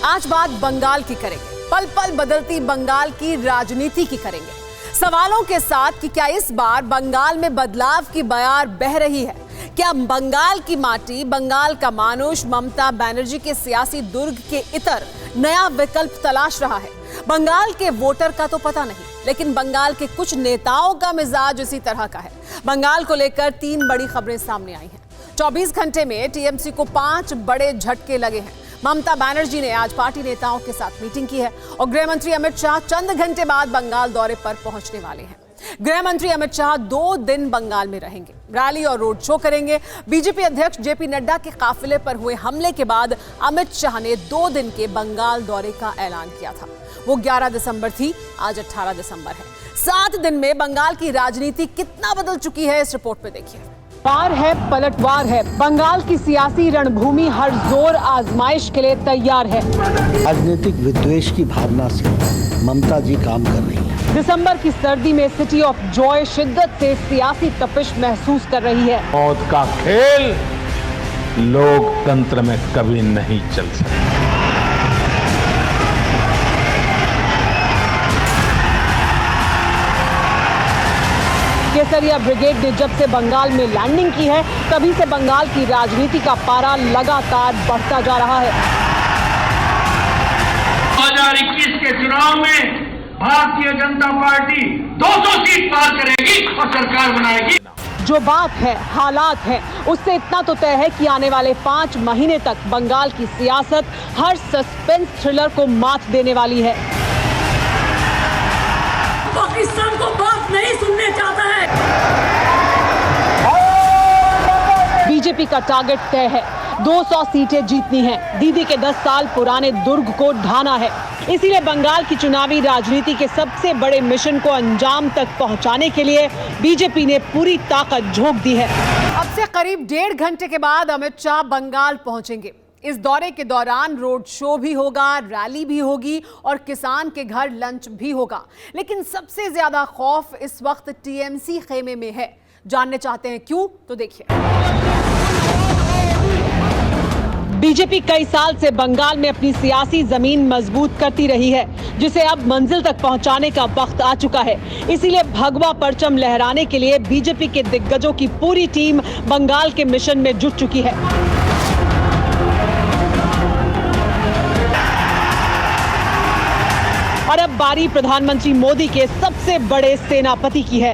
आज बात बंगाल की करेंगे, पल पल बदलती बंगाल की राजनीति की करेंगे, सवालों के साथ कि क्या इस बार बंगाल में बदलाव की बयार बह रही है। क्या बंगाल की माटी, बंगाल का मानुष ममता बनर्जी के सियासी दुर्ग के इतर नया विकल्प तलाश रहा है। बंगाल के वोटर का तो पता नहीं, लेकिन बंगाल के कुछ नेताओं का मिजाज इसी तरह का है। बंगाल को लेकर 3 बड़ी खबरें सामने आई हैं। 24 घंटे में टीएमसी को 5 बड़े झटके लगे हैं। ममता बनर्जी ने आज पार्टी नेताओं के साथ मीटिंग की है और गृह मंत्री अमित शाह चंद घंटे बाद बंगाल दौरे पर पहुंचने वाले हैं। गृह मंत्री अमित शाह 2 दिन बंगाल में रहेंगे, रैली और रोड शो करेंगे। बीजेपी अध्यक्ष जेपी नड्डा के काफिले पर हुए हमले के बाद अमित शाह ने 2 दिन के बंगाल दौरे का ऐलान किया था। वो 11 दिसंबर थी, आज 18 दिसंबर है। 7 दिन में बंगाल की राजनीति कितना बदल चुकी है, इस रिपोर्ट में देखिए। पार है, पलटवार है, बंगाल की सियासी रणभूमि हर जोर आजमाइश के लिए तैयार है। राजनीतिक विद्वेष की भावना से ममता जी काम कर रही है। दिसंबर की सर्दी में सिटी ऑफ जॉय शिद्दत से सियासी तपिश महसूस कर रही है। मौत का खेल लोकतंत्र में कभी नहीं चल सकता। केसरिया ब्रिगेड ने जब से बंगाल में लैंडिंग की है, तभी से बंगाल की राजनीति का पारा लगातार बढ़ता जा रहा है। 2021 के चुनाव में भारतीय जनता पार्टी 200 सीट पार करेगी और सरकार बनाएगी। जो बात है, हालात है, उससे इतना तो तय है कि आने वाले 5 महीने तक बंगाल की सियासत हर सस्पेंस थ्रिलर को मात देने वाली है। पाकिस्तान को बात नहीं सुनने चाहता है। बीजेपी का टारगेट तय है, 200 सीटें जीतनी हैं। दीदी के 10 साल पुराने दुर्ग को ढाना है। इसीलिए बंगाल की चुनावी राजनीति के सबसे बड़े मिशन को अंजाम तक पहुंचाने के लिए बीजेपी ने पूरी ताकत झोंक दी है। अब से करीब 1.5 घंटे के बाद अमित शाह बंगाल पहुंचेंगे। इस दौरे के दौरान रोड शो भी होगा, रैली भी होगी और किसान के घर लंच भी होगा। लेकिन सबसे ज्यादा खौफ इस वक्त टीएमसी खेमे में है। जानने चाहते हैं क्यों? तो देखिए। बीजेपी कई साल से बंगाल में अपनी सियासी जमीन मजबूत करती रही है, जिसे अब मंजिल तक पहुंचाने का वक्त आ चुका है। इसीलिए भगवा परचम लहराने के लिए बीजेपी के दिग्गजों की पूरी टीम बंगाल के मिशन में जुट चुकी है। और अब बारी प्रधानमंत्री मोदी के सबसे बड़े सेनापति की है।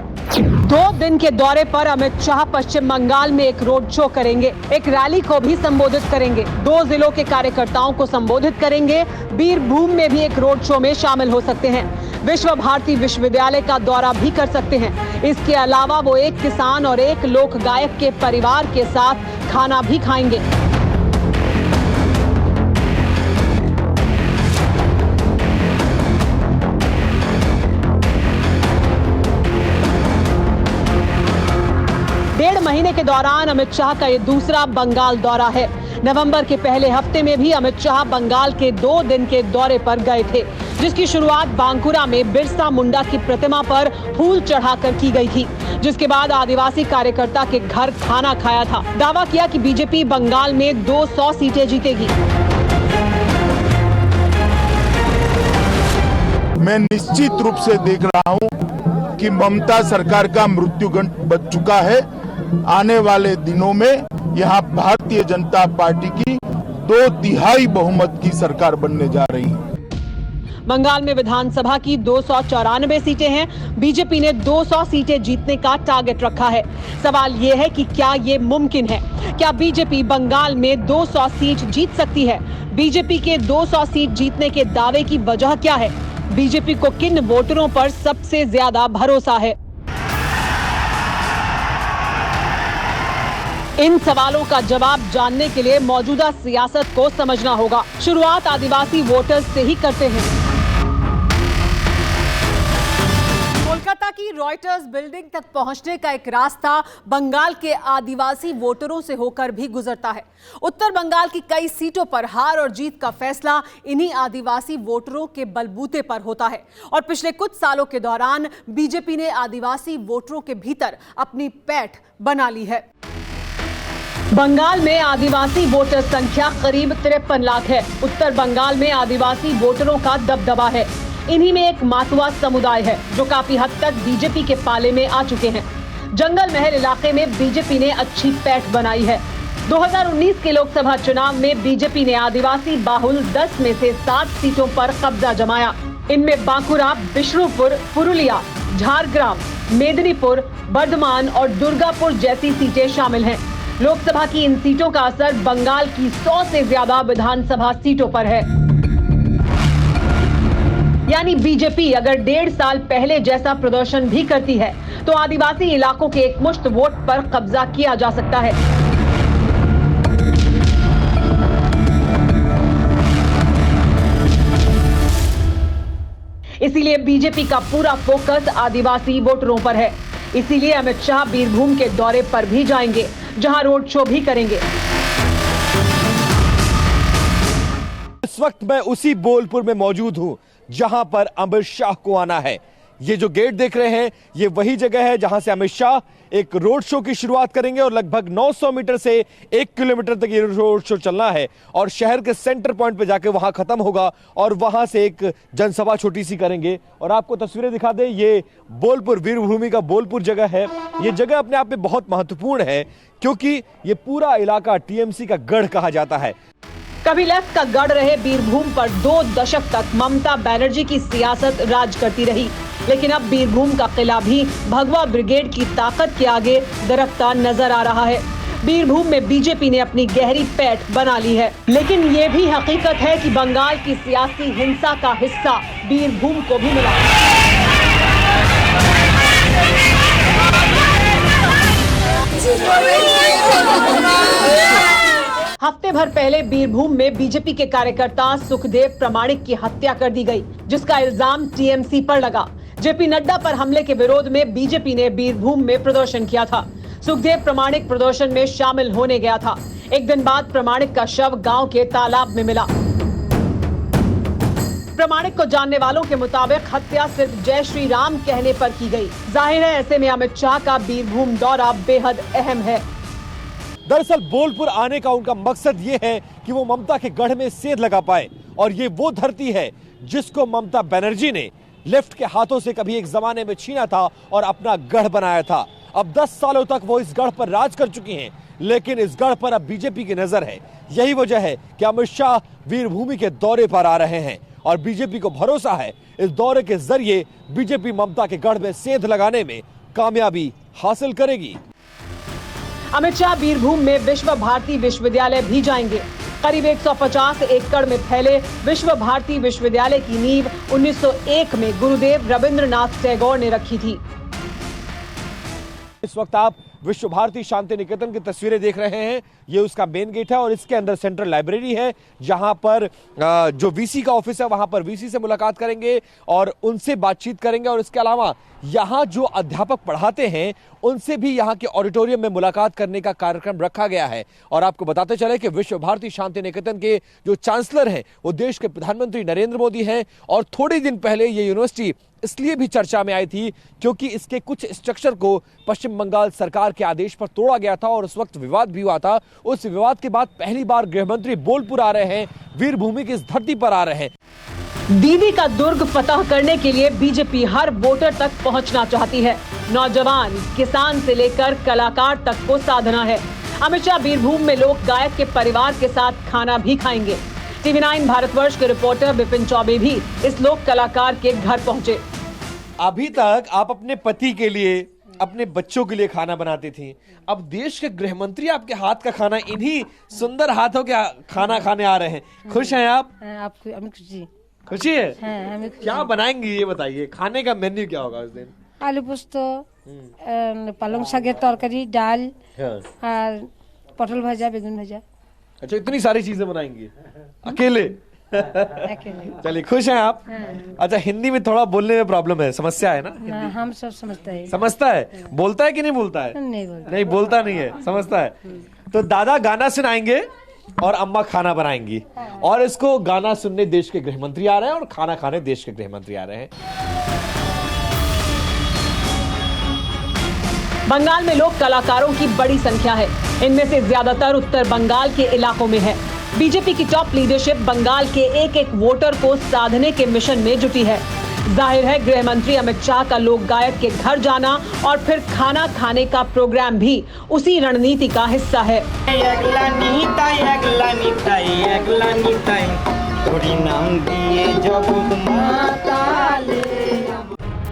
2 दिन के दौरे पर अमित शाह पश्चिम बंगाल में एक रोड शो करेंगे, एक रैली को भी संबोधित करेंगे, 2 जिलों के कार्यकर्ताओं को संबोधित करेंगे। बीरभूम में भी एक रोड शो में शामिल हो सकते हैं। विश्व भारती विश्वविद्यालय का दौरा भी कर सकते हैं। इसके अलावा वो एक किसान और एक लोक गायक के परिवार के साथ खाना भी खाएंगे। महीने के दौरान अमित शाह का ये दूसरा बंगाल दौरा है। नवंबर के पहले हफ्ते में भी अमित शाह बंगाल के 2 दिन के दौरे पर गए थे, जिसकी शुरुआत बांकुरा में बिरसा मुंडा की प्रतिमा पर फूल चढ़ाकर की गई थी, जिसके बाद आदिवासी कार्यकर्ता के घर खाना खाया था। दावा किया कि बीजेपी बंगाल में 200 सीटें जीतेगी। मैं निश्चित रूप से देख रहा हूं कि ममता सरकार का मृत्युगंड बच चुका है। आने वाले दिनों में यहां भारतीय जनता पार्टी की 2/3 बहुमत की सरकार बनने जा रही है। बंगाल में विधानसभा की 294 सीटें हैं। बीजेपी ने 200 सीटें जीतने का टारगेट रखा है। सवाल ये है कि क्या ये मुमकिन है? क्या बीजेपी बंगाल में 200 सीट जीत सकती है? बीजेपी के 200 सीट जीतने के दावे की वजह क्या है? बीजेपी को किन वोटरों पर सबसे ज्यादा भरोसा है? इन सवालों का जवाब जानने के लिए मौजूदा सियासत को समझना होगा। शुरुआत आदिवासी वोटर्स से ही करते हैं। कोलकाता की रॉयटर्स बिल्डिंग तक पहुंचने का एक रास्ता बंगाल के आदिवासी वोटरों से होकर भी गुजरता है। उत्तर बंगाल की कई सीटों पर हार और जीत का फैसला इन्हीं आदिवासी वोटरों के बलबूते पर होता है और पिछले कुछ सालों के दौरान बीजेपी ने आदिवासी वोटरों के भीतर अपनी पैठ बना ली है। बंगाल में आदिवासी वोटर संख्या करीब 53 लाख है। उत्तर बंगाल में आदिवासी वोटरों का दबदबा है। इन्हीं में एक मातुआ समुदाय है जो काफी हद तक बीजेपी के पाले में आ चुके हैं। जंगल महल इलाके में बीजेपी ने अच्छी पैठ बनाई है। 2019 के लोकसभा चुनाव में बीजेपी ने आदिवासी बाहुल 10 में से 7 सीटों पर कब्जा जमाया। इनमें बांकुरा, बिष्णुपुर, पुरुलिया, झारग्राम, मेदिनीपुर, बर्धमान और दुर्गापुर जैसी सीटें शामिल हैं। लोकसभा की इन सीटों का असर बंगाल की 100 से ज्यादा विधानसभा सीटों पर है। यानी बीजेपी अगर 1.5 साल पहले जैसा प्रदर्शन भी करती है तो आदिवासी इलाकों के एकमुश्त वोट पर कब्जा किया जा सकता है। इसीलिए बीजेपी का पूरा फोकस आदिवासी वोटरों पर है। इसीलिए अमित शाह बीरभूम के दौरे पर भी जाएंगे, जहां रोड शो भी करेंगे। इस वक्त मैं उसी बोलपुर में मौजूद हूं जहां पर अमित शाह को आना है। ये जो गेट देख रहे हैं ये वही जगह है जहां से अमित शाह एक रोड शो की शुरुआत करेंगे और लगभग 900 मीटर से 1 किलोमीटर तक ये रोड शो चलना है और शहर के सेंटर पॉइंट पे जाके वहां खत्म होगा और वहां से एक जनसभा छोटी सी करेंगे। और आपको तस्वीरें दिखा दें, ये बोलपुर, वीरभूमि का बोलपुर जगह है। ये जगह अपने आप में बहुत महत्वपूर्ण है क्योंकि ये पूरा इलाका टीएमसी का गढ़ कहा जाता है। कभी लेफ्ट का गढ़ रहे बीरभूम पर 2 दशक तक ममता बनर्जी की सियासत राज करती रही, लेकिन अब बीरभूम का किला भी भगवा ब्रिगेड की ताकत के आगे दरकता नजर आ रहा है। बीरभूम में बीजेपी ने अपनी गहरी पैठ बना ली है, लेकिन ये भी हकीकत है कि बंगाल की सियासी हिंसा का हिस्सा बीरभूम को भी मिला। हफ्ते भर पहले बीरभूम में बीजेपी के कार्यकर्ता सुखदेव प्रमाणिक की हत्या कर दी गई, जिसका इल्जाम टीएमसी पर लगा। जेपी नड्डा पर हमले के विरोध में बीजेपी ने बीरभूम में प्रदर्शन किया था। सुखदेव प्रमाणिक प्रदर्शन में शामिल होने गया था। एक दिन बाद प्रमाणिक का शव गांव के तालाब में मिला। प्रमाणिक को जानने वालों के मुताबिक हत्या सिर्फ जय श्री राम कहने पर की गई। जाहिर है ऐसे में अमित शाह का बीरभूम दौरा बेहद अहम है। दरअसल बोलपुर आने का उनका मकसद ये है कि वो ममता के गढ़ में सेंध लगा पाए और ये वो धरती है जिसको ममता बनर्जी ने लेफ्ट के हाथों से कभी एक जमाने में छीना था और अपना गढ़ बनाया था। अब 10 सालों तक वो इस गढ़ पर राज कर चुकी हैं, लेकिन इस गढ़ पर अब बीजेपी की नजर है। यही वजह है कि अमित शाह वीरभूमि के दौरे पर आ रहे हैं और बीजेपी को भरोसा है इस दौरे के जरिए बीजेपी ममता के गढ़ में सेंध लगाने में कामयाबी हासिल करेगी। अमित शाह बीरभूम में विश्व भारती विश्वविद्यालय भी जाएंगे। करीब 150 एकड़ में फैले विश्व भारती विश्वविद्यालय की नींव 1901 में गुरुदेव रविंद्रनाथ टैगोर ने रखी थी। इस वक्त आप विश्व भारती शांति निकेतन की तस्वीरें देख रहे हैं। ये उसका मेन गेट है और इसके अंदर सेंट्रल लाइब्रेरी है जहां पर जो वीसी का ऑफिस है वहां पर वीसी से मुलाकात करेंगे और उनसे बातचीत करेंगे। और इसके अलावा यहाँ जो अध्यापक पढ़ाते हैं उनसे भी यहाँ के ऑडिटोरियम में मुलाकात करने का कार्यक्रम रखा गया है। और आपको बताते चले कि विश्व भारती शांति निकेतन के जो चांसलर हैं वो देश के प्रधानमंत्री नरेंद्र मोदी हैं और थोड़े दिन पहले ये यूनिवर्सिटी इसलिए भी चर्चा में आई थी क्योंकि इसके कुछ स्ट्रक्चर को पश्चिम बंगाल सरकार के आदेश पर तोड़ा गया था और उस वक्त विवाद भी हुआ था। उस विवाद के बाद पहली बार गृहमंत्री बोलपुर आ रहे हैं, वीरभूमि की इस धरती पर आ रहे हैं। दीदी का दुर्ग फतह करने के लिए बीजेपी हर वोटर तक पहुंचना चाहती है। नौजवान, किसान से लेकर कलाकार तक को साधना है। अमित शाह बीरभूम में लोक गायक के परिवार के साथ खाना भी खाएंगे। TV9 भारतवर्ष के रिपोर्टर विपिन चौबे भी इस लोक कलाकार के घर पहुंचे। अभी तक आप अपने पति के लिए, अपने बच्चों के लिए खाना बनाती थी, अब देश के गृहमंत्री आपके हाथ का खाना, इन्हीं सुंदर हाथों के खाना खाने आ रहे हैं। खुश हैं आप? आपको हमें खुशी खुशी है? हमें खुशी। क्या बनाएंगे ये बताइए, खाने का मेन्यू क्या होगा उस दिन? आलू पोस्त, पालंग शाकेर तरकारी, डाल और पटल भजा, बेगुन भजा। अच्छा, इतनी सारी चीजें बनाएंगी अकेले? चलिए, खुश हैं आप? अच्छा, हिंदी में थोड़ा बोलने में प्रॉब्लम है, समस्या है ना? हम सब समझते हैं। समझता है? बोलता है कि नहीं बोलता है? नहीं बोलता नहीं है, समझता है। तो दादा गाना सुनाएंगे और अम्मा खाना बनाएंगी और इसको गाना सुनने देश के गृहमंत्री आ रहे हैं और खाना खाने देश के गृहमंत्री आ रहे हैं। बंगाल में लोक कलाकारों की बड़ी संख्या है। इनमें से ज्यादातर उत्तर बंगाल के इलाकों में है। बीजेपी की टॉप लीडरशिप बंगाल के एक एक वोटर को साधने के मिशन में जुटी है। जाहिर है गृह मंत्री अमित शाह का लोक गायक के घर जाना और फिर खाना खाने का प्रोग्राम भी उसी रणनीति का हिस्सा है।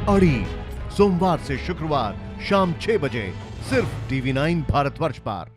अड़ी सोमवार से शुक्रवार शाम 6 बजे सिर्फ TV9 भारतवर्ष पर।